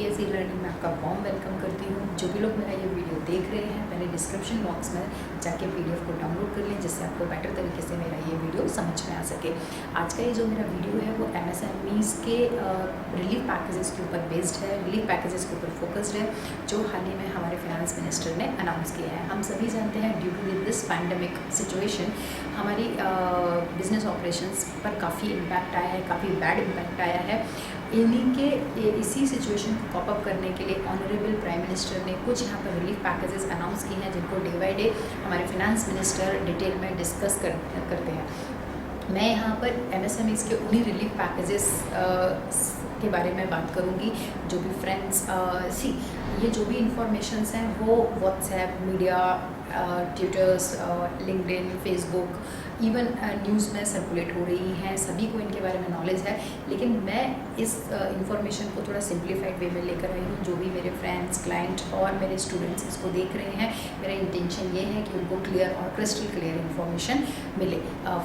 PSC learning में आपका warm welcome करती हूँ। जो भी लोग मेरा ये वीडियो देख रहे हैं, पहले डिस्क्रिप्शन बॉक्स में जाके PDF को डाउनलोड कर लें, जिससे आपको बेटर तरीके से मेरा ये वीडियो समझ में आ सके। आज का ये जो मेरा वीडियो है वो MSMEs के रिलीफ पैकेजेस के ऊपर बेस्ड है, रिलीफ पैकेजेस के ऊपर फोकस्ड है, जो हाल ही में हमारे फाइनेंस मिनिस्टर ने अनाउंस किया है। हम सभी जानते हैं due to this pandemic situation हमारी बिजनेस ऑपरेशंस पर काफ़ी इम्पैक्ट आया है, काफ़ी बैड इम्पैक्ट आया है। इसी सिचुएशन को कॉप अप करने के लिए ऑनरेबल प्राइम मिनिस्टर ने कुछ यहाँ पर रिलीफ पैकेजेस अनाउंस किए हैं, जिनको डे बाई डे हमारे फाइनेंस मिनिस्टर डिटेल में डिस्कस करते हैं। मैं यहाँ पर MSMEs के उन्हीं रिलीफ पैकेजेस के बारे में बात करूँगी। जो भी फ्रेंड्स ये जो भी इंफॉर्मेशंस हैं वो WhatsApp, media, twitters, LinkedIn, Facebook, even news में सर्कुलेट हो रही हैं, सभी को इनके बारे में नॉलेज है। लेकिन मैं इस इंफॉर्मेशन को थोड़ा सिंप्लीफाइड वे में लेकर आई हूँ। जो भी मेरे फ्रेंड्स, क्लाइंट और मेरे स्टूडेंट्स इसको देख रहे हैं, मेरा इंटेंशन ये है कि उनको क्लियर और क्रिस्टल क्लियर इन्फॉर्मेशन मिले।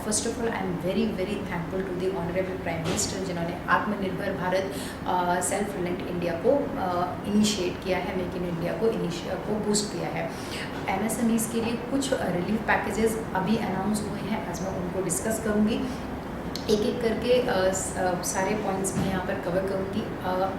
First of all I am very very thankful to the honourable prime minister, जिन्होंने Atmanirbhar Bharat self reliant India को इनिशिएट किया है, मेक इन इंडिया को बूस्ट किया है। MSMEs के लिए कुछ रिलीफ पैकेजेस अभी अनाउंस हुए हैं, आज मैं उनको डिस्कस करूँगी। एक एक करके सारे पॉइंट्स मैं यहाँ पर कवर करूँगी।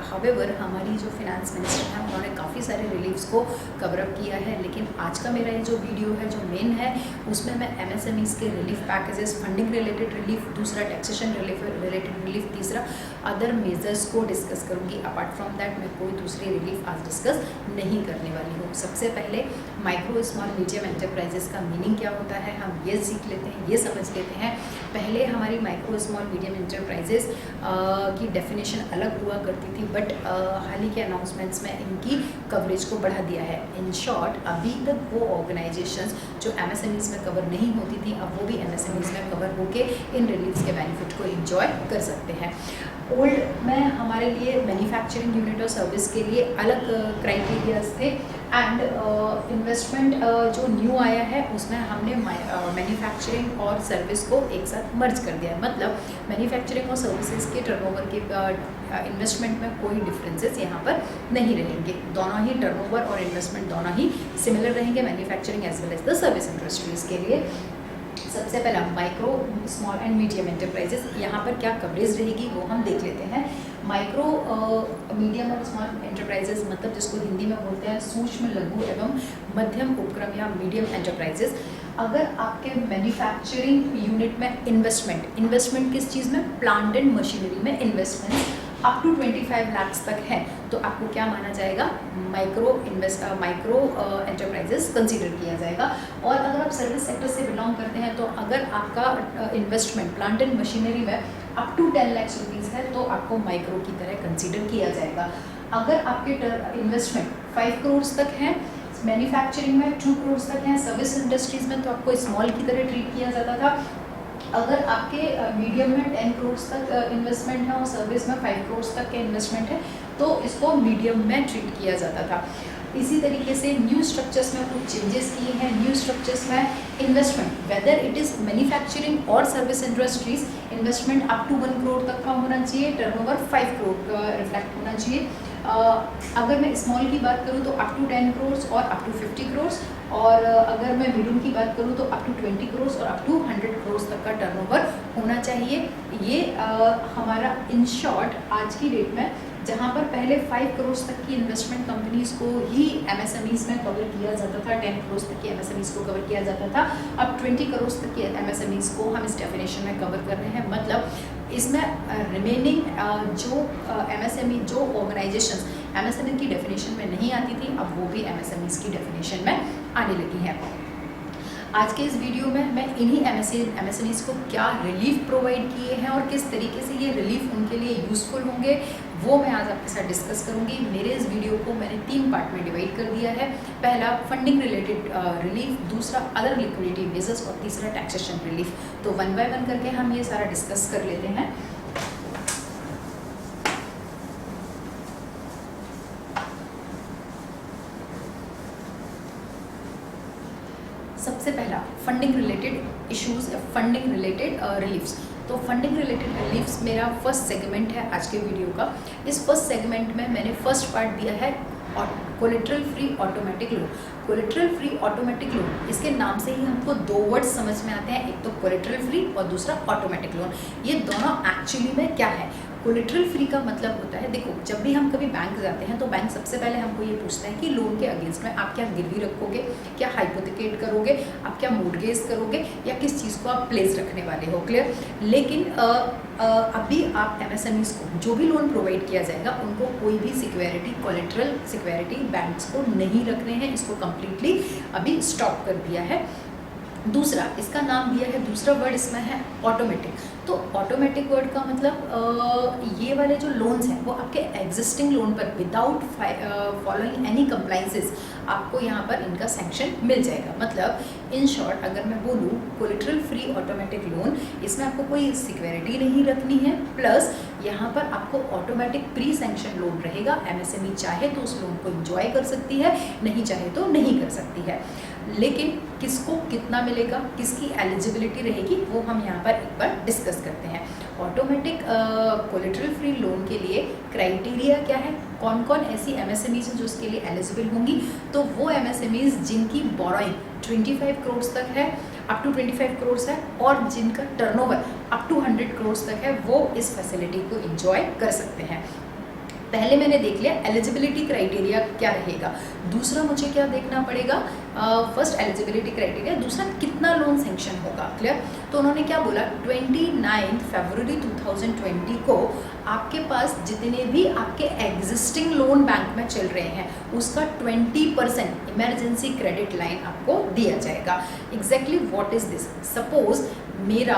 हावेवर हमारी जो फाइनेंस मिनिस्टर हैं उन्होंने काफ़ी सारे रिलीफ्स को कवर अप किया है, लेकिन आज का मेरा ये जो वीडियो है, जो मेन है, उसमें मैं MSMEs के relief packages, funding related relief, दूसरा टैक्सेशन रिलेटेड रिलीफ, तीसरा अदर मेजर्स को डिस्कस करूँगी। अपार्ट फ्रॉम दैट मैं कोई दूसरी रिलीफ आज डिस्कस नहीं करने वाली हूँ। सबसे पहले माइक्रो स्मॉल मीडियम एंटरप्राइजेस का मीनिंग क्या होता है, हम ये सीख लेते हैं, ये समझ लेते हैं। पहले हमारी माइक्रो स्मॉल मीडियम एंटरप्राइजेस की डेफिनेशन अलग हुआ करती थी, बट हाल ही के अनाउंसमेंट्स में इनकी कवरेज को बढ़ा दिया है। इन शॉर्ट, अभी तक वो ऑर्गेनाइजेशंस जो MSMEs में कवर नहीं होती थी, अब वो भी MSMEs में कवर होके इन रिलीफ्स के बेनिफिट को एंजॉय कर सकते हैं। ओल्ड में हमारे लिए मैन्युफैक्चरिंग यूनिट और सर्विस के लिए अलग क्राइटेरियाज थे, एंड इन्वेस्टमेंट जो न्यू आया है उसमें हमने मैन्युफैक्चरिंग और सर्विस को एक साथ मर्ज कर दिया है। मतलब मैन्युफैक्चरिंग और सर्विसेज के टर्नओवर के इन्वेस्टमेंट में कोई डिफरेंसेस यहाँ पर नहीं रहेंगे। दोनों ही टर्नओवर और इन्वेस्टमेंट दोनों ही सिमिलर रहेंगे manufacturing as well as the service industries के लिए। सबसे पहला micro small and medium enterprises, यहाँ पर क्या कवरेज रहेगी वो हम देख लेते हैं। माइक्रो मीडियम और स्मॉल एंटरप्राइजेस मतलब जिसको हिंदी में बोलते हैं सूक्ष्म, लघु एवं मध्यम उपक्रम या मीडियम एंटरप्राइजेस। अगर आपके मैन्युफैक्चरिंग यूनिट में इन्वेस्टमेंट किस चीज़ में, प्लांट एंड मशीनरी में इन्वेस्टमेंट अप टू 25 लाख तक है, तो आपको क्या माना जाएगा, माइक्रो एंटरप्राइजेस कंसीडर किया जाएगा। और अगर आप सर्विस सेक्टर से बिलोंग करते हैं, तो अगर आपका इन्वेस्टमेंट प्लांट एंड मशीनरी में अप टू 10 लाख रुपीज़ है, तो आपको माइक्रो की तरह कंसीडर किया जाएगा। अगर आपके इन्वेस्टमेंट 5 करोड़ तक है, मैन्युफैक्चरिंग में 2 करोड़ तक है, सर्विस इंडस्ट्रीज़ में तो आपको स्मॉल की तरह ट्रीट किया जाता था। अगर आपके मीडियम में 10 करोड़ तक इन्वेस्टमेंट है और सर्विस में 5 करोड़ तक के इन्वेस्टमेंट है, तो इसको मीडियम में ट्रीट किया जाता था। इसी तरीके से न्यू स्ट्रक्चर्स में कुछ चेंजेस किए हैं। न्यू स्ट्रक्चर्स में investment, whether it is manufacturing or service industries, investment up to 1 crore तक का होना चाहिए, टर्नओवर 5 करोड़ का रिफ्लेक्ट होना चाहिए। अगर मैं स्मॉल की बात करूँ तो अप टू 10 करोड़ और अप टू 50 करोड़, और अगर मैं मीडियम की बात करूँ तो अप टू 20 करोड़ और अप टू 100 करोड़ तक का टर्नओवर होना चाहिए। ये हमारा इन शॉर्ट आज की डेट में, जहाँ पर पहले 5 करोड़ तक की इन्वेस्टमेंट कंपनीज़ को ही MSMEs में कवर किया जाता था, 10 करोड़ तक की MSMEs को कवर किया जाता था, अब 20 करोड़ तक की MSMEs को हम इस डेफिनेशन में कवर कर रहे हैं। मतलब इसमें रिमेनिंग जो MSME जो ऑर्गेनाइजेशंस MSME की डेफिनेशन में नहीं आती थी, अब वो भी MSMEs की डेफिनेशन में आने लगी है। आज के इस वीडियो में मैं इन्हीं MSMEs को क्या रिलीफ प्रोवाइड किए हैं और किस तरीके से ये रिलीफ उनके लिए यूज़फुल होंगे, वो मैं आज आपके साथ डिस्कस करूंगी। मेरे इस वीडियो को मैंने 3 पार्ट में डिवाइड कर दिया है। पहला फंडिंग रिलेटेड रिलीफ, दूसरा अदर लिक्विडिटी मेजर्स और तीसरा टैक्सेशन रिलीफ। तो 1 बाय 1 करके हम ये सारा डिस्कस कर लेते हैं। सबसे पहला funding related issues, funding related reliefs. तो फंडिंग रिलेटेड रिलीफ्स मेरा फर्स्ट सेगमेंट है आज के वीडियो का। इस फर्स्ट सेगमेंट में मैंने फर्स्ट पार्ट दिया है collateral free automatic loan. Collateral free automatic loan, इसके नाम से ही हमको दो वर्ड्स समझ में आते हैं, एक तो कोलेटरल फ्री और दूसरा ऑटोमेटिक लोन। ये दोनों एक्चुअली में क्या है? कोलेटरल फ्री का मतलब होता है, देखो जब भी हम कभी बैंक जाते हैं तो बैंक सबसे पहले हमको ये पूछता है कि लोन के अगेंस्ट में आप क्या गिरवी रखोगे, क्या हाइपोथिकेट करोगे, आप क्या मोर्टगेज करोगे, या किस चीज़ को आप प्लेस रखने वाले हो। क्लियर? लेकिन अभी आप एमएसएमईज को जो भी लोन प्रोवाइड किया जाएगा उनको कोई भी सिक्योरिटी, कोलेटरल सिक्योरिटी बैंक्स को नहीं रखने हैं। इसको कम्प्लीटली अभी स्टॉप कर दिया है। दूसरा इसका नाम दिया है, दूसरा वर्ड इसमें है ऑटोमेटिक। तो ऑटोमेटिक वर्ड का मतलब ये वाले जो लोन्स हैं वो आपके एग्जिस्टिंग लोन पर विदाउट फॉलोइंग एनी कंप्लाइंसेस आपको यहाँ पर इनका सैंक्शन मिल जाएगा। मतलब इन शॉर्ट अगर मैं बोलूँ कोलेटरल फ्री ऑटोमेटिक लोन, इसमें आपको कोई सिक्योरिटी नहीं रखनी है, प्लस यहाँ पर आपको ऑटोमेटिक प्री सैंक्शन लोन रहेगा। एमएसएमई चाहे तो उस लोन को एंजॉय कर सकती है, नहीं चाहे तो नहीं कर सकती है। लेकिन किसको कितना मिलेगा, किसकी एलिजिबिलिटी रहेगी, वो हम यहाँ पर एक बार डिस्कस करते हैं। ऑटोमेटिक कोलेटरल फ्री लोन के लिए क्राइटेरिया क्या है, कौन कौन ऐसी एमएसएमईज हैं जो उसके लिए एलिजिबल होंगी? तो वो एमएसएमईज जिनकी बोरोइंग 25 करोड़ तक है, अप टू 25 करोड़ है, और जिनका टर्नओवर अप टू 100 करोड़ तक है, वो इस फैसिलिटी को एंजॉय कर सकते हैं। पहले मैंने देख लिया एलिजिबिलिटी क्राइटेरिया क्या रहेगा। दूसरा मुझे क्या देखना पड़ेगा, फर्स्ट एलिजिबिलिटी क्राइटेरिया, दूसरा कितना लोन सैंक्शन होगा। क्लियर? तो उन्होंने क्या बोला, 29 फरवरी 2020 को आपके पास जितने भी आपके एग्जिस्टिंग लोन बैंक में चल रहे हैं उसका 20% इमरजेंसी क्रेडिट लाइन आपको दिया जाएगा। Exactly what is this? Suppose मेरा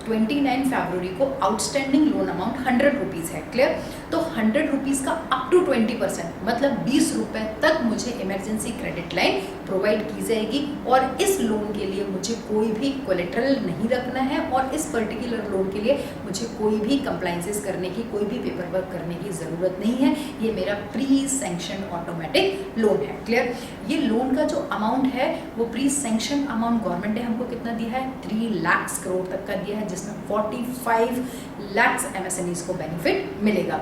29 फरवरी को आउटस्टैंडिंग लोन अमाउंट 100 रुपीज़ है। क्लियर? तो 100 रुपीज़ का अप टू 20% मतलब 20 रुपये तक मुझे इमरजेंसी क्रेडिट लाइन प्रोवाइड की जाएगी, और इस लोन के लिए मुझे कोई भी कोलेटरल नहीं रखना है, और इस पर्टिकुलर लोन के लिए मुझे कोई भी कंप्लाइंसेस करने की, कोई भी पेपर वर्क करने की ज़रूरत नहीं है। ये मेरा प्री सैंक्शन ऑटोमेटिक लोन है। क्लियर? ये लोन का जो अमाउंट है वो प्री सैंक्शन अमाउंट गवर्नमेंट ने हमको कितना दिया है, 3 लाख करोड़ तक का दिया है, जिसमें 45 लाख एमएसएमईज को बेनिफिट मिलेगा।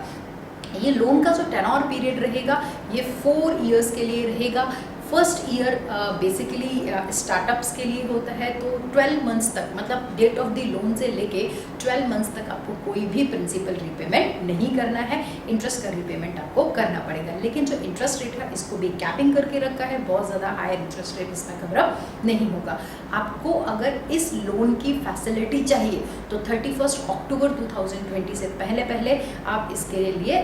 ये लोन का जो टेन्योर पीरियड रहेगा ये 4 इयर्स के लिए रहेगा। फर्स्ट ईयर बेसिकली स्टार्टअप्स के लिए होता है, तो 12 मंथ्स तक, मतलब डेट ऑफ द लोन से लेके 12 मंथ्स तक आपको कोई भी प्रिंसिपल रिपेमेंट नहीं करना है, इंटरेस्ट का रिपेमेंट आपको करना पड़ेगा। लेकिन जो इंटरेस्ट रेट है इसको भी कैपिंग करके रखा है, बहुत ज़्यादा हायर इंटरेस्ट रेट इसमें कवर नहीं होगा। आपको अगर इस लोन की फैसिलिटी चाहिए तो 31 अक्टूबर 2020 से पहले आप इसके लिए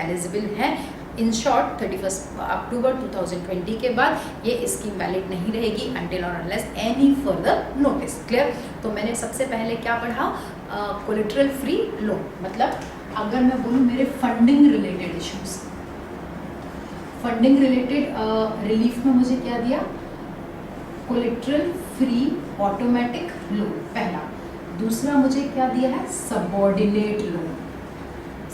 एलिजिबल हैं। इन शॉर्ट 31 अक्टूबर 2020 के बाद ये स्कीम वैलिड नहीं रहेगी अनटिल और unless any further notice. Clear? तो मैंने सबसे पहले क्या पढ़ा, कोलेटरल फ्री लोन, मतलब अगर मैं बोलूँ मेरे funding related issues, funding related relief में मुझे क्या दिया, कोलेटरल फ्री ऑटोमेटिक लोन पहला। दूसरा मुझे क्या दिया है, सबऑर्डिनेट लोन,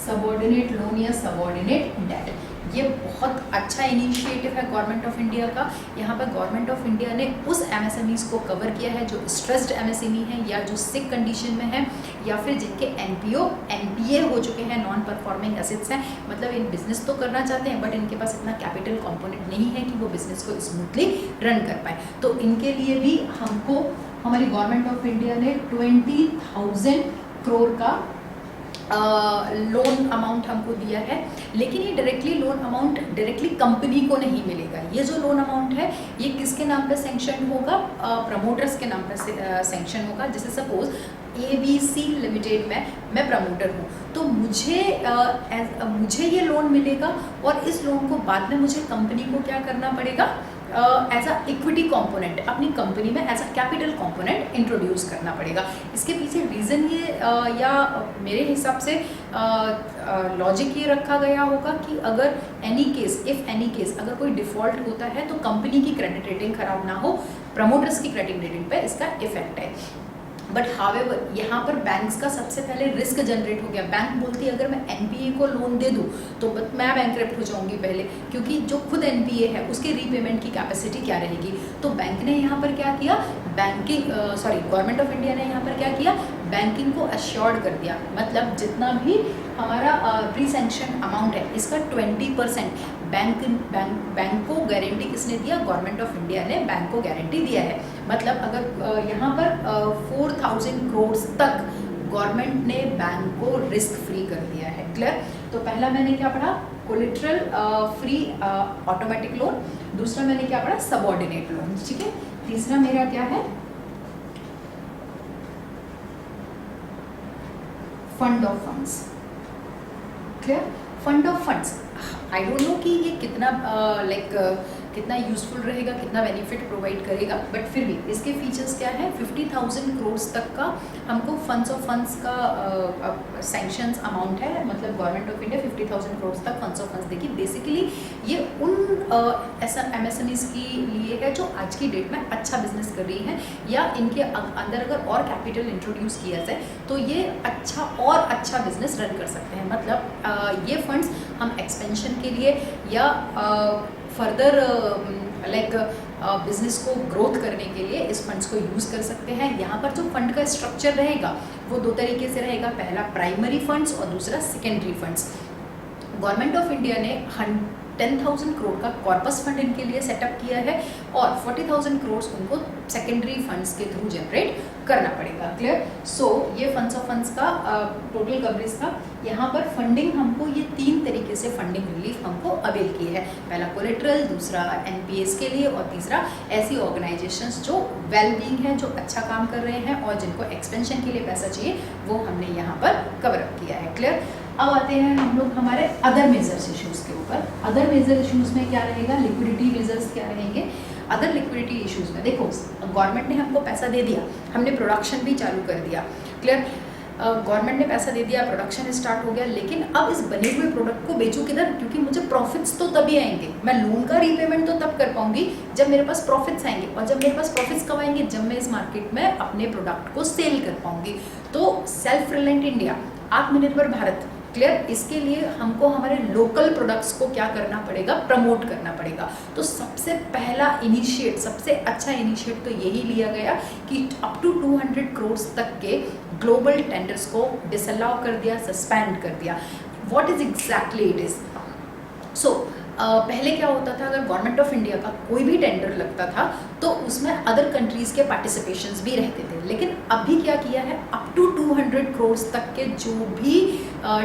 सबऑर्डिनेट लोन या सबऑर्डिनेट डेट। ये बहुत अच्छा इनिशिएटिव है गवर्नमेंट ऑफ इंडिया का। यहाँ पर गवर्नमेंट ऑफ इंडिया ने उस एमएसएमईज को कवर किया है जो स्ट्रेस्ड एमएसएमई हैं, या जो सिक कंडीशन में हैं, या फिर जिनके एनपीए हो चुके हैं, नॉन परफॉर्मिंग एसेट्स हैं, मतलब इन बिजनेस तो करना चाहते हैं बट इनके पास इतना कैपिटल कंपोनेंट नहीं है कि वो बिजनेस को स्मूथली रन कर पाए। तो इनके लिए भी हमको हमारी गवर्नमेंट ऑफ इंडिया ने 20,000 करोड़ का लोन अमाउंट हमको दिया है। लेकिन ये directly loan amount directly company को नहीं मिलेगा। ये जो लोन अमाउंट है ये किसके नाम पे सैंक्शन होगा, प्रमोटर्स के नाम पे सैंक्शन होगा। जैसे सपोज ABC लिमिटेड में मैं प्रमोटर हूँ, तो मुझे ये लोन मिलेगा, और इस लोन को बाद में मुझे कंपनी को क्या करना पड़ेगा, एज अ इक्विटी कंपोनेंट अपनी कंपनी में as a capital component introduce करना पड़ेगा। इसके पीछे रीज़न ये या मेरे हिसाब से लॉजिक ये रखा गया होगा कि अगर इफ़ एनी केस अगर कोई डिफ़ॉल्ट होता है तो कंपनी की क्रेडिट रेटिंग खराब ना हो, प्रमोटर्स की क्रेडिट रेटिंग पे इसका इफेक्ट है। बट हावेवर यहाँ पर बैंक्स का सबसे पहले रिस्क जनरेट हो गया। बैंक बोलती है अगर मैं एनपीए को लोन दे दूँ तो मैं बैंकरप्ट हो जाऊँगी पहले, क्योंकि जो खुद एनपीए है उसके रीपेमेंट की कैपेसिटी क्या रहेगी। तो बैंक ने यहाँ पर क्या किया, गवर्नमेंट ऑफ इंडिया ने यहाँ पर क्या किया, बैंकिंग को अश्योर्ड कर दिया, मतलब जितना भी हमारा प्री सैंक्शन अमाउंट है इसका 20% बैंक को गारंटी किसने दिया? गवर्नमेंट ऑफ इंडिया ने बैंक को गारंटी दिया है। मतलब अगर यहाँ पर 4000 करोड़ तक गवर्नमेंट ने बैंक को रिस्क फ्री कर दिया है। क्लियर? तो पहला मैंने क्या पढ़ा? Collateral free automatic loan. दूसरा मैंने क्या पढ़ा? Subordinate loan. ठीक है, तीसरा मेरा क्या है? Fund of funds. Clear? Fund of funds, I don't know कि ये कितना कितना यूजफुल रहेगा, कितना बेनिफिट प्रोवाइड करेगा, बट फिर भी इसके फीचर्स क्या है? 50,000 करोड़ तक का हमको फंड्स ऑफ फंड्स का सैंक्शंस अमाउंट है, मतलब गवर्नमेंट ऑफ इंडिया 50,000 करोड़ तक फंड्स ऑफ फंड्स देगी। बेसिकली ये उन MSMEs के लिए है जो आज की डेट में अच्छा बिजनेस कर रही हैं, या इनके अंदर अगर और कैपिटल इंट्रोड्यूस किया जाए तो ये अच्छा बिजनेस रन कर सकते हैं। मतलब ये फंड्स हम एक्सपेंशन के लिए या फर्दर बिजनेस को ग्रोथ करने के लिए इस फंड्स को यूज़ कर सकते हैं। यहाँ पर जो फंड का स्ट्रक्चर रहेगा वो दो तरीके से रहेगा, पहला प्राइमरी फंड्स और दूसरा secondary funds. Government of India ने 10,000 करोड़ का कॉर्पस फंड इनके लिए सेटअप किया है और 40,000 करोड़ उनको सेकेंडरी फंड्स के थ्रू जनरेट करना पड़ेगा। क्लियर? सो ये फंड्स ऑफ फंड्स का टोटल कवरेज था। यहाँ पर फंडिंग हमको ये 3 तरीके से फंडिंग रिलीफ हमको अवेल की है। पहला कोलेटरल, दूसरा NPS के लिए और तीसरा ऐसी ऑर्गेनाइजेशंस जो वेलबींग है, जो अच्छा काम कर रहे हैं और जिनको एक्सपेंशन के लिए पैसा चाहिए, वो हमने यहाँ पर कवर अप किया है। क्लियर? अब आते हैं हम लोग हमारे अदर मेजर्स इश्यूज़ के ऊपर। अदर मेजर इश्यूज़ में क्या रहेगा? लिक्विडिटी मेजर्स क्या रहेंगे? अदर लिक्विडिटी इश्यूज़ में देखो, गवर्नमेंट ने हमको पैसा दे दिया, हमने प्रोडक्शन भी चालू कर दिया। क्लियर? गवर्नमेंट ने पैसा दे दिया, प्रोडक्शन स्टार्ट हो गया, लेकिन अब इस बने हुए प्रोडक्ट को बेचूं किधर? क्योंकि मुझे प्रॉफिट्स तो तभी आएंगे, मैं लोन का रीपेमेंट तो तब कर पाऊंगी जब मेरे पास प्रॉफिट्स आएंगे, और जब मेरे पास प्रॉफिट्स कब आएंगे? जब मैं इस मार्केट में अपने प्रोडक्ट को सेल कर पाऊंगी। तो सेल्फ रिलायंट इंडिया, आत्मनिर्भर भारत, क्लियर, इसके लिए हमको हमारे लोकल प्रोडक्ट्स को क्या करना पड़ेगा? प्रमोट करना पड़ेगा। तो सबसे पहला इनिशिएट, सबसे अच्छा इनिशिएट तो यही लिया गया कि अप टू 200 करोड़ तक के ग्लोबल टेंडर्स को डिसअलाउ कर दिया, सस्पेंड कर दिया। What is exactly it is? So पहले क्या होता था, अगर गवर्नमेंट ऑफ इंडिया का कोई भी टेंडर लगता था तो उसमें अदर कंट्रीज़ के पार्टिसिपेशंस भी रहते थे, लेकिन अभी क्या किया है, अप टू 200 करोड़ तक के जो भी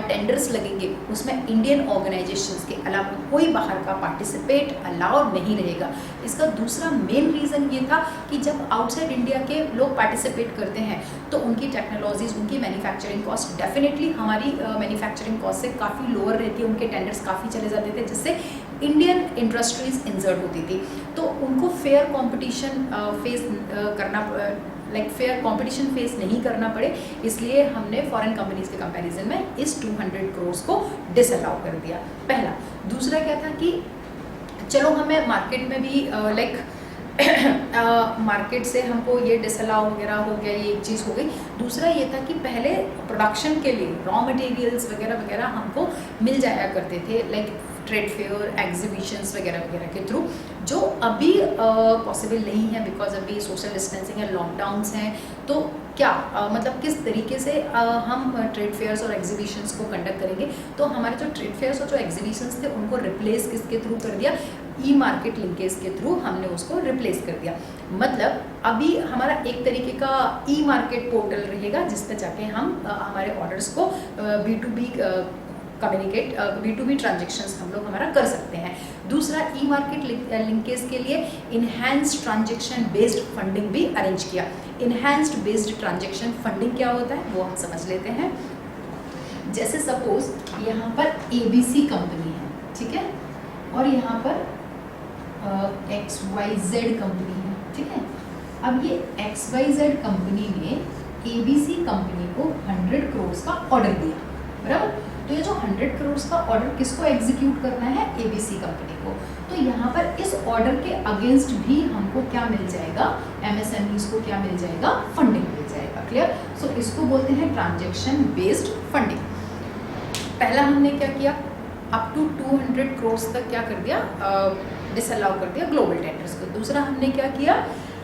टेंडर्स लगेंगे उसमें इंडियन ऑर्गेनाइजेशंस के अलावा कोई बाहर का पार्टिसिपेट अलाउड नहीं रहेगा। इसका दूसरा मेन रीज़न ये था कि जब आउटसाइड इंडिया के लोग पार्टिसिपेट करते हैं तो उनकी टेक्नोलॉजीज़, उनकी मैन्युफैक्चरिंग कॉस्ट डेफिनेटली हमारी मैन्युफैक्चरिंग कॉस्ट से काफ़ी लोअर रहती है, उनके टेंडर्स काफ़ी चले जाते थे, जिससे इंडियन इंडस्ट्रीज इंसर्ट होती थी। तो उनको fair competition fair competition face नहीं करना पड़े, इसलिए हमने फॉरेन कंपनीज के कंपैरिजन में इस 200 करोड़ को डिसअलाउ कर दिया। पहला। दूसरा क्या था कि चलो हमें मार्केट में भी मार्केट से हमको ये डिसअलाउ वगैरह हो गया, ये एक चीज़ हो गई। दूसरा ये था कि पहले प्रोडक्शन के लिए रॉ मटेरियल्स वगैरह वगैरह हमको मिल जाया करते थे, लाइक ट्रेड फेयर, एग्जीबिशंस वगैरह वगैरह के थ्रू, जो अभी पॉसिबल नहीं है बिकॉज अभी सोशल डिस्टेंसिंग है, लॉकडाउन्स हैं। तो क्या मतलब किस तरीके से हम ट्रेड फेयर्स और एग्जीबिशंस को कंडक्ट करेंगे? तो हमारे जो ट्रेड फेयर्स और जो एग्जीबिशंस थे उनको रिप्लेस किसके थ्रू कर दिया? ई मार्केट लिंकेज के थ्रू हमने उसको रिप्लेस कर दिया। मतलब अभी हमारा एक तरीके का ई मार्केट पोर्टल रहेगा जिस पर जाके हम हमारे ऑर्डर्स को B2B कम्युनिकेट, B2B ट्रांजेक्शन्स हम लोग हमारा कर सकते हैं। दूसरा, ई मार्केट लिंकेज के लिए इन्हेंस्ड ट्रांजेक्शन बेस्ड फंडिंग भी अरेंज किया। इन्हेंस्ड बेस्ड ट्रांजेक्शन फंडिंग क्या होता है वो हम समझ लेते हैं। जैसे सपोज यहाँ पर ABC कंपनी है, ठीक है, और यहाँ पर XYZ कंपनी है, ठीक है। अब ये XYZ कंपनी ने ABC कंपनी को 100 करोड़ का ऑर्डर दिया, बराबर। तो ये जो 100 करोड़ का ऑर्डर किसको एग्जीक्यूट करना है? ABC कंपनी को। तो यहाँ पर इस ऑर्डर के अगेंस्ट भी हमको क्या मिल जाएगा? MSMEs को क्या मिल जाएगा? फंडिंग मिल जाएगा। क्लियर? सो इसको बोलते हैं ट्रांजेक्शन बेस्ड फंडिंग। पहला हमने क्या किया, अप टू 200 करोड़ तक क्या कर दिया? डिसअलाउ कर दिया ग्लोबल टेंडर्स को। दूसरा हमने क्या किया,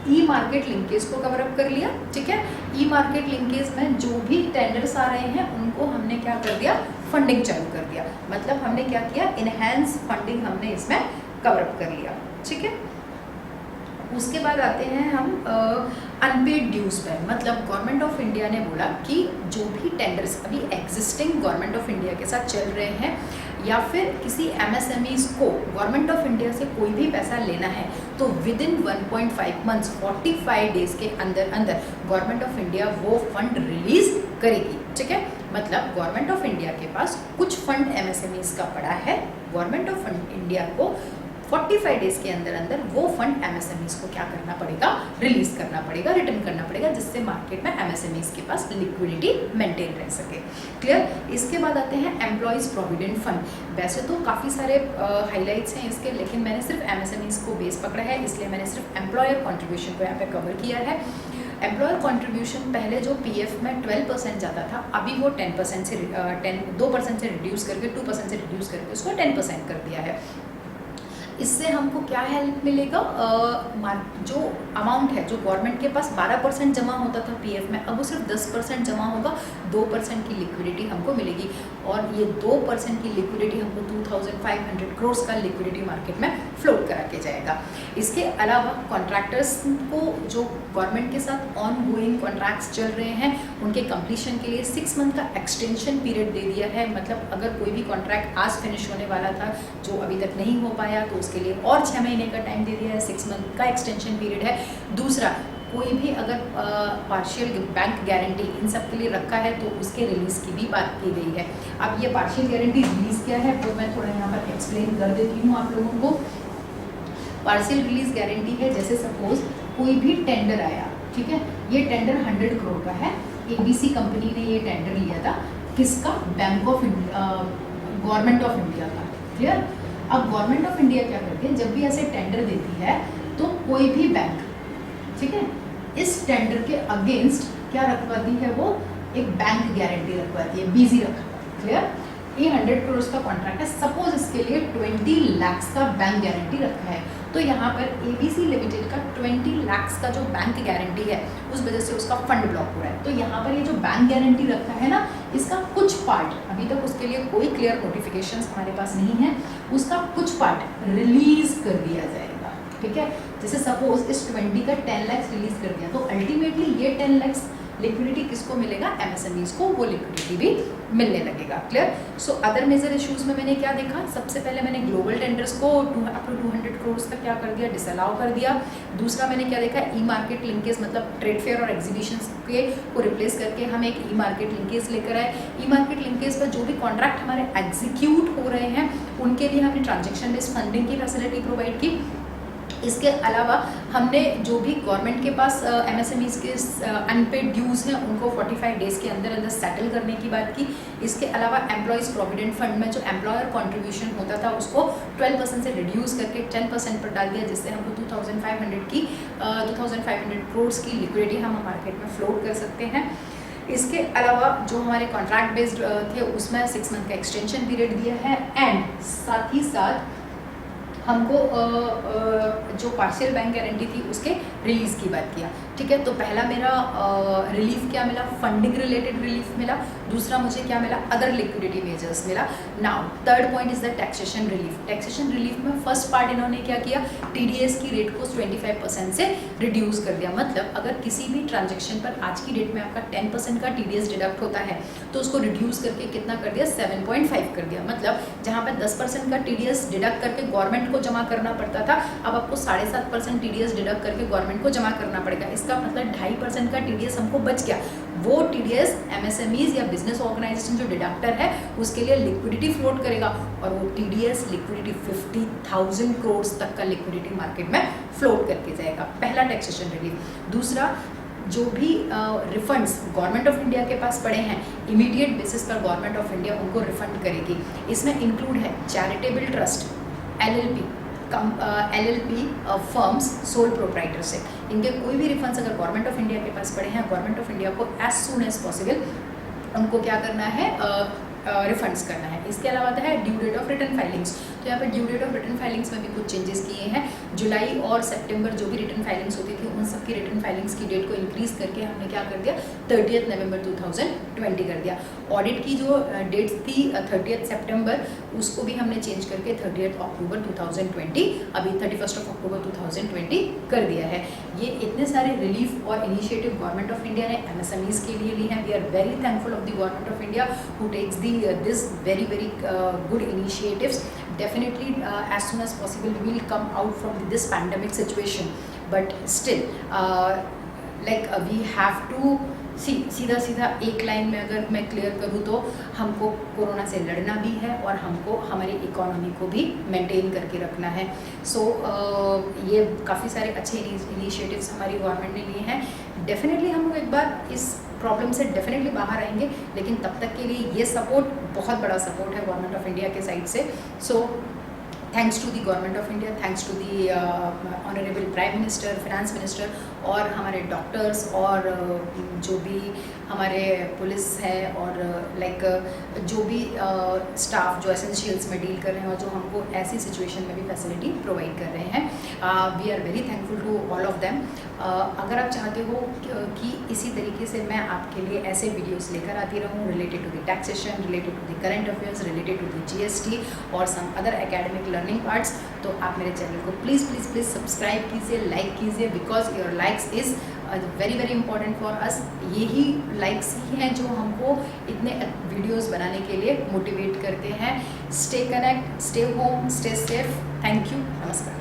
ई मार्केट लिंकेज को कवर अप कर लिया, ठीक है। ई मार्केट लिंकेज में जो भी टेंडर्स आ रहे हैं उनको हमने क्या कर दिया, फंडिंग चालू कर दिया, मतलब हमने क्या किया, इनहेंस फंडिंग हमने इसमें कवर अप कर लिया, ठीक है। उसके बाद आते हैं हम अनपेड ड्यूज पे, मतलब गवर्नमेंट ऑफ इंडिया ने बोला कि जो भी टेंडर्स अभी एग्जिस्टिंग गवर्नमेंट ऑफ इंडिया के साथ चल रहे हैं या फिर किसी एमएसएमईज को गवर्नमेंट ऑफ इंडिया से कोई भी पैसा लेना है तो विद इन 1.5 मंथ्स 45 डेज के अंदर अंदर गवर्नमेंट ऑफ इंडिया वो फंड रिलीज करेगी, ठीक है। मतलब गवर्नमेंट ऑफ इंडिया के पास कुछ फंड एमएसएमईज का पड़ा है, गवर्नमेंट ऑफ इंडिया को 45 डेज के अंदर अंदर वो फंड एमएसएमईज को क्या करना पड़ेगा, रिलीज करना पड़ेगा, रिटर्न करना पड़ेगा, जिससे मार्केट में एमएसएमईज के पास लिक्विडिटी मेंटेन रह सके। क्लियर। इसके बाद आते हैं एम्प्लॉयज प्रोविडेंट फंड। वैसे तो काफ़ी सारे हाईलाइट्स हैं इसके, लेकिन मैंने सिर्फ एमएसएमईज को बेस पकड़ा है, इसलिए मैंने सिर्फ एम्प्लॉयर कॉन्ट्रीब्यूशन को यहाँ पे कवर किया है। एम्प्लॉयर कॉन्ट्रीब्यूशन पहले जो पीएफ में 12% जाता था, अभी वो 10% से 2% से रिड्यूस करके 2% से रिड्यूस करके उसको 10% कर दिया है। इससे हमको क्या हेल्प मिलेगा, जो अमाउंट है जो गवर्नमेंट के पास 12% जमा होता था पीएफ में, अब वो सिर्फ 10% जमा होगा, 2% की लिक्विडिटी हमको मिलेगी और ये 2% की लिक्विडिटी हमको 2500 करोड़ का लिक्विडिटी मार्केट में फ्लोट करा के जाएगा। इसके अलावा कॉन्ट्रैक्टर्स को जो गवर्नमेंट के साथ ऑन गोइंग कॉन्ट्रैक्ट्स चल रहे हैं उनके कंप्लीशन के लिए 6 मंथ का एक्सटेंशन पीरियड दे दिया है। मतलब अगर कोई भी कॉन्ट्रैक्ट आज फिनिश होने वाला था जो अभी तक नहीं हो पाया तो उसके लिए और 6 महीने का टाइम दे दिया है, 6 मंथ का एक्सटेंशन पीरियड है। दूसरा, कोई भी अगर पार्शियल बैंक गारंटी इन सब के लिए रखा है तो उसके रिलीज़ की भी बात की गई है। अब ये पार्शियल गारंटी रिलीज़ क्या है वो मैं थोड़ा यहाँ पर एक्सप्लेन कर देती हूँ आप लोगों को। पार्शियल रिलीज गारंटी है, जैसे सपोज कोई भी टेंडर आया, ठीक है, ये टेंडर 100 करोड़ का है, एबीसी कंपनी ने ये टेंडर लिया था, किसका, bank of India, government of India का। क्लियर। अब गवर्नमेंट ऑफ इंडिया क्या करती है, जब भी ऐसे टेंडर देती है तो कोई भी बैंक, ठीक है, इस टेंडर के अगेंस्ट क्या रखवाती है, वो एक बैंक गारंटी रखवाती है, बीजी रखवाती। क्लियर। ये 100 करोड़ का कॉन्ट्रैक्ट है, सपोज इसके लिए 20 लाख का बैंक गारंटी रखा है, तो यहाँ पर एबीसी लिमिटेड का 20 लाख का जो बैंक गारंटी है उस वजह से उसका फंड ब्लॉक हो रहा है। तो यहाँ पर ये जो बैंक गारंटी रखा है ना, इसका कुछ पार्ट, अभी तक उसके लिए कोई क्लियर नोटिफिकेशंस हमारे पास नहीं है, उसका कुछ पार्ट रिलीज कर दिया जाएगा, ठीक है। जैसे सपोज इस 20 का 10 लाख रिलीज कर दिया तो अल्टीमेटली ये 10 लाख लिक्विडिटी किसको मिलेगा, एमएसएमईज को वो लिक्विडिटी भी मिलने लगेगा। Clear. So other major issues में मैंने क्या देखा, सबसे पहले मैंने ग्लोबल टेंडर्स को अप टू 200 करोड़ तक क्या कर दिया, डिसअलाउ कर दिया। दूसरा मैंने क्या देखा, ई मार्केट लिंकेज, मतलब ट्रेड फेयर और एग्जीबिशंस के को रिप्लेस करके हम एक ई मार्केट लिंकेज लेकर आए। ई मार्केट लिंकेज पर जो भी कॉन्ट्रैक्ट हमारे एग्जीक्यूट हो रहे हैं उनके लिए हमने ट्रांजेक्शन बेस्ड फंडिंग की फैसिलिटी प्रोवाइड की। इसके अलावा हमने जो भी गवर्नमेंट के पास एमएसएमईज के अनपेड ड्यूज़ हैं उनको 45 डेज़ के अंदर अंदर सेटल करने की बात की। इसके अलावा एम्प्लॉयज़ प्रोविडेंट फंड में जो एम्प्लॉयर कंट्रीब्यूशन होता था उसको 12% से रिड्यूस करके 10% पर डाल दिया, जिससे हमको 2500 करोड़ की लिक्विडिटी हम मार्केट में फ्लोट कर सकते हैं। इसके अलावा जो हमारे कॉन्ट्रैक्ट बेस्ड थे उसमें 6 मंथ का एक्सटेंशन पीरियड दिया है एंड साथ ही साथ हमको जो पार्शियल बैंक गारंटी थी उसके रिलीज़ की बात किया। ठीक है, तो पहला मेरा रिलीफ क्या मिला, फंडिंग रिलेटेड रिलीफ मिला। दूसरा मुझे क्या मिला, अदर लिक्विडिटी मेजर्स मिला। Now third point is the taxation relief. Taxation relief में फर्स्ट पार्ट इन्होंने क्या किया, टीडीएस की रेट को 25% से रिड्यूस कर दिया। मतलब अगर किसी भी ट्रांजेक्शन पर आज की डेट में आपका 10% का टीडीएस डिडक्ट होता है तो उसको रिड्यूस करके कितना कर दिया, 7.5 कर दिया। मतलब जहाँ पर 10% का टीडीएस डिडक्ट करके गवर्नमेंट को जमा करना पड़ता था, अब आपको 7.5% टीडीएस डिडक्ट करके गवर्नमेंट को जमा करना पड़ेगा। इसका मतलब 2.5% का टीडीएस हमको बच गया। वो टीडीएस एमएसएमईज या बिजनेस ऑर्गेनाइजेशन जो डिडक्टर है उसके लिए लिक्विडिटी फ्लोट करेगा और वो टीडीएस लिक्विडिटी 50,000 करोड़ तक का लिक्विडिटी मार्केट में फ्लोट करके जाएगा। पहला टैक्सेशन रिलीफ। दूसरा, जो भी रिफंड्स गवर्नमेंट ऑफ इंडिया के पास पड़े हैं इमीडिएट बेसिस पर गवर्नमेंट ऑफ इंडिया उनको रिफंड करेगी। इसमें इंक्लूड है charitable trust, LLP firms, sole proprietorship. इनके कोई भी रिफंड्स अगर गवर्नमेंट ऑफ इंडिया के पास पड़े हैं, गवर्नमेंट ऑफ इंडिया को एज सून एज पॉसिबल उनको क्या करना है, रिफंड्स करना है। इसके अलावा आता है due date of return filings. तो यहाँ पर due date of return filings में भी कुछ चेंजेस किए हैं। जुलाई और सितंबर जो भी रिटर्न फाइलिंग्स होती थी उन सब की रिटर्न फाइलिंग्स की डेट को इंक्रीज़ करके हमने क्या कर दिया 30 नवंबर 2020 कर दिया। ऑडिट की जो डेट्स थी 30 सितंबर उसको भी हमने चेंज करके 30 अक्टूबर 2020 अभी 31 अक्टूबर 2020 कर दिया है। ये इतने सारे रिलीफ और इनिशिएटिव गवर्नमेंट ऑफ इंडिया ने MSMEs के लिए ली हैं। We are very thankful of the government of India who takes this very good initiatives. Definitely as soon as possible we will come out from this pandemic situation, but still we have to सीधा एक line में अगर मैं clear करूँ तो हमको corona से लड़ना भी है और हमको हमारी इकोनॉमी को भी मेंटेन करके रखना है। ये काफ़ी सारे अच्छे इनिशिएटिव्स हमारी गवर्नमेंट ने लिए हैं। डेफिनेटली हम लोग एक बार इस प्रॉब्लम से डेफिनेटली बाहर आएंगे, लेकिन तब तक के लिए ये सपोर्ट बहुत बड़ा सपोर्ट है गवर्नमेंट ऑफ इंडिया के साइड से। Thanks to the government of India, thanks to the honourable prime minister, finance minister और हमारे डॉक्टर्स और जो भी हमारे पुलिस है और जो भी स्टाफ जो एसेंशियल्स में डील कर रहे हैं और जो हमको ऐसी सिचुएशन में भी फैसिलिटी प्रोवाइड कर रहे हैं। We are very thankful to all of them. अगर आप चाहते हो कि इसी तरीके से मैं आपके लिए ऐसे वीडियोस लेकर आती रहूँ related to the taxation, related to the current affairs, related to the GST और some other academic learning parts, तो आप मेरे चैनल को प्लीज़ प्लीज़ प्लीज़ सब्सक्राइब कीजिए, लाइक कीजिए, because your likes is very very important for us. यही likes ही हैं जो हमको इतने वीडियोस बनाने के लिए मोटिवेट करते हैं। Stay connect, stay home, stay safe. Thank you, नमस्कार।